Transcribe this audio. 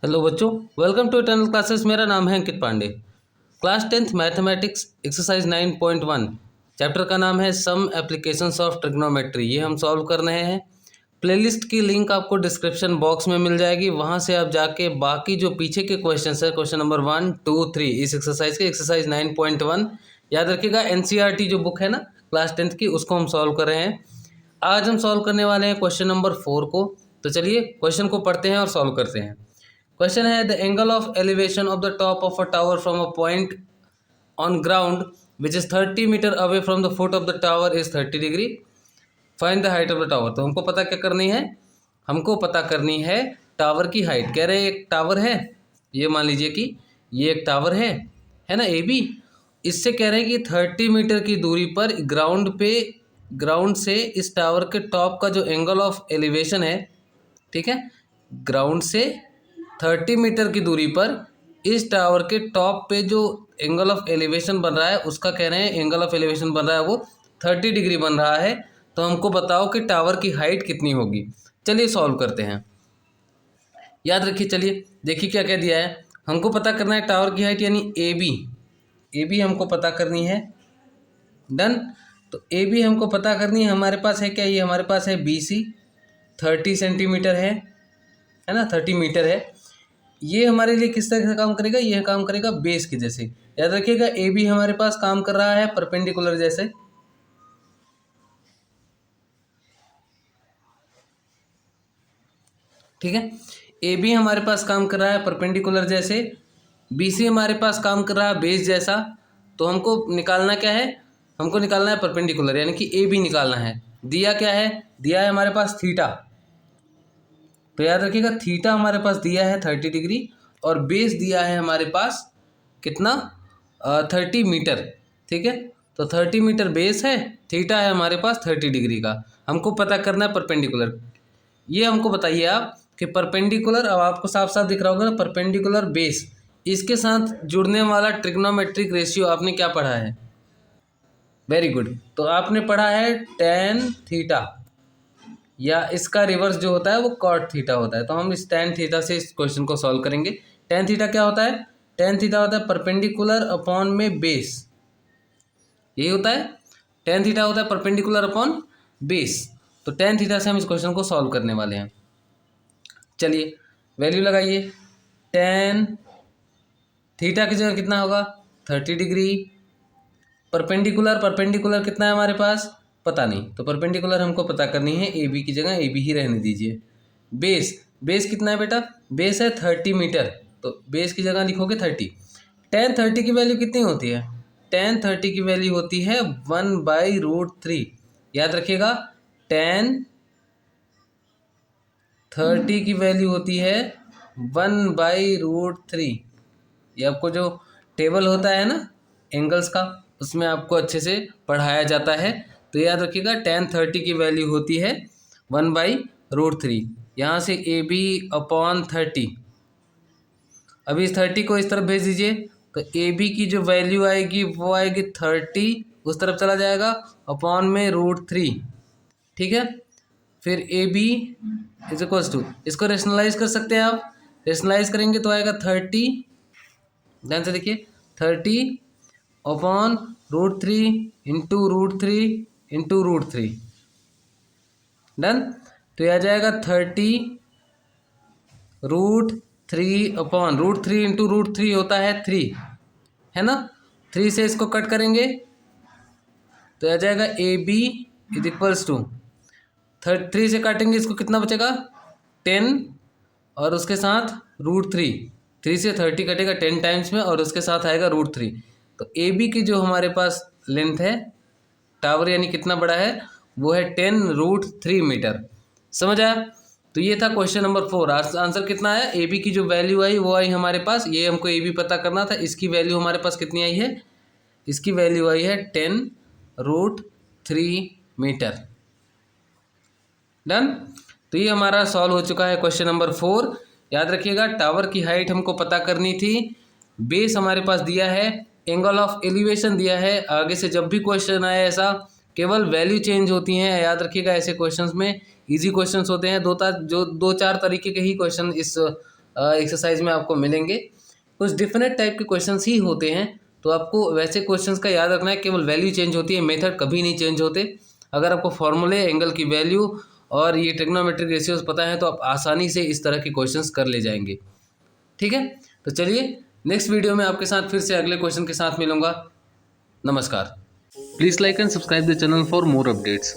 Hello बच्चों, welcome to tunnel classes. मेरा नाम है Ankit Pandey. Class 10th mathematics exercise 9.1 chapter का नाम है सम एप्लीकेशंस ऑफ ट्रिग्नोमेट्री। ये हम सॉल्व कर रहे हैं। प्लेलिस्ट की लिंक आपको डिस्क्रिप्शन बॉक्स में मिल जाएगी, वहाँ से आप जाके बाकी जो पीछे के क्वेश्चन है, क्वेश्चन नंबर 1, 2, 3 इस एक्सरसाइज के एक्सरसाइज 9.1 याद रखिएगा। एनसीईआरटी जो बुक है ना क्लास 10th की, उसको हम सॉल्व कर रहे हैं। आज हम सॉल्व करने वाले हैं क्वेश्चन नंबर 4 को। तो चलिए क्वेश्चन को पढ़ते हैं और सॉल्व करते हैं। क्वेश्चन है the angle of elevation of the top of a tower from a point on ground which is 30 metre away from the foot of the tower is 30 degree. Find the height of the tower. तो हमको पता क्या करनी है, हमको पता करनी है टावर की हाइट। कह रहे हैं एक टावर है, ये मान लीजिए कि ये एक टावर है ना ए बी। इससे कह रहे हैं कि 30 मीटर की दूरी पर ग्राउंड से इस टावर के टॉप का जो एंगल ऑफ एलिवेशन है, ठीक है, ग्राउंड से 30 मीटर की दूरी पर इस टावर के टॉप पे जो एंगल ऑफ एलिवेशन बन रहा है, उसका कह रहे हैं एंगल ऑफ एलिवेशन बन रहा है वो 30 डिग्री बन रहा है। तो हमको बताओ कि टावर की हाइट कितनी होगी। चलिए सॉल्व करते हैं। याद रखिए, चलिए देखिए क्या क्या दिया है। हमको पता करना है टावर की हाइट यानी ए बी हमको पता करनी है। डन। तो ए बी हमको पता करनी है। हमारे पास है क्या, ये हमारे पास है बी सी 30 सेंटीमीटर है ना, 30 मीटर है। ये हमारे लिए किस तरह से काम करेगा, ये काम करेगा बेस के जैसे। याद रखिएगा ए बी हमारे पास काम कर रहा है परपेंडिकुलर जैसे, ठीक है। ए बी हमारे पास काम कर रहा है परपेंडिकुलर जैसे, बी सी हमारे पास काम कर रहा है बेस जैसा। तो हमको निकालना क्या है, हमको निकालना है परपेंडिकुलर यानी कि ए बी निकालना है। दिया क्या है, दिया है हमारे पास थीटा। तो याद रखिएगा थीटा हमारे पास दिया है 30 डिग्री और बेस दिया है हमारे पास कितना, 30 मीटर, ठीक है। तो 30 मीटर बेस है, थीटा है हमारे पास 30 डिग्री का। हमको पता करना है परपेंडिकुलर। ये हमको बताइए आप कि परपेंडिकुलर, अब आपको साफ साफ दिख रहा होगा ना, परपेंडिकुलर बेस, इसके साथ जुड़ने वाला ट्रिग्नोमेट्रिक रेशियो आपने क्या पढ़ा है। Very good. तो आपने पढ़ा है टेन थीटा, या इसका रिवर्स जो होता है वो कॉट थीटा होता है। तो हम इस टेन थीटा से इस क्वेश्चन को सॉल्व करेंगे। टेन थीटा क्या होता है, टेन थीटा होता है परपेंडिकुलर अपॉन में बेस, यही होता है। टेन थीटा होता है परपेंडिकुलर अपॉन बेस। तो टेन थीटा से हम इस क्वेश्चन को सॉल्व करने वाले हैं। चलिए वैल्यू लगाइए। टेन थीटा की जगह कितना होगा 30 डिग्री। परपेंडिकुलर कितना है हमारे पास, पता नहीं। तो परपेंडिकुलर हमको पता करनी है, ए बी की जगह ए बी ही रहने दीजिए। बेस कितना है बेटा, बेस है 30 मीटर, तो बेस की जगह लिखोगे 30। टेन 30 की वैल्यू कितनी होती है, टेन 30 की वैल्यू होती है 1/√3। याद रखिएगा टेन 30 की वैल्यू होती है 1/√3। ये आपको जो टेबल होता है ना एंगल्स का, उसमें आपको अच्छे से पढ़ाया जाता है। तो याद रखिएगा टेन 30 की वैल्यू होती है 1/√3। यहाँ से ए बी अपॉन 30, अभी इस 30 को इस तरफ भेज दीजिए। तो ए बी की जो वैल्यू आएगी वो आएगी 30, उस तरफ चला जाएगा अपॉन में √3, ठीक है। फिर A B is equals to, इसको रेशनलाइज कर सकते हैं आप। रेशनलाइज करेंगे तो आएगा 30, ध्यान से देखिए 30 अपॉन √3 इंटू √3 डन। तो यह आ जाएगा 30 √3 अपॉन √3 इंटू √3 होता है 3, है ना। 3 से इसको कट करेंगे तो आ जाएगा A B is equals to 3 से काटेंगे इसको कितना बचेगा 10, और उसके साथ √3, 3 से 30 कटेगा 10 टाइम्स में और उसके साथ आएगा √3। तो ए बी की जो हमारे पास लेंथ है टावर यानी कितना बड़ा है, वो है 10√3 मीटर। समझ आया। तो ये था क्वेश्चन नंबर 4। आंसर कितना आया, ए बी की जो वैल्यू आई वो आई हमारे पास, ये हमको ए बी पता करना था। इसकी वैल्यू हमारे पास कितनी आई है, इसकी वैल्यू आई है 10√3 मीटर। डन। तो ये हमारा सॉल्व हो चुका है क्वेश्चन नंबर 4। याद रखिएगा टावर की हाइट हमको पता करनी थी, बेस हमारे पास दिया है, एंगल ऑफ एलिवेशन दिया है। आगे से जब भी क्वेश्चन आए ऐसा, केवल वैल्यू चेंज होती हैं। याद रखिएगा ऐसे क्वेश्चंस में इजी क्वेश्चंस होते हैं, दो चार तरीके के ही क्वेश्चन इस एक्सरसाइज में आपको मिलेंगे। कुछ डिफरेंट टाइप के क्वेश्चंस ही होते हैं, तो आपको वैसे क्वेश्चंस का याद रखना है, केवल वैल्यू चेंज होती है, मेथड कभी नहीं चेंज होते। अगर आपको फॉर्मूले, एंगल की वैल्यू और ये ट्रिग्नोमेट्रिक रेशियोज पता है तो आप आसानी से इस तरह के क्वेश्चंस कर ले जाएंगे। ठीक है, तो चलिए नेक्स्ट वीडियो में आपके साथ फिर से अगले क्वेश्चन के साथ मिलूंगा। नमस्कार। Please like and subscribe the channel for more updates.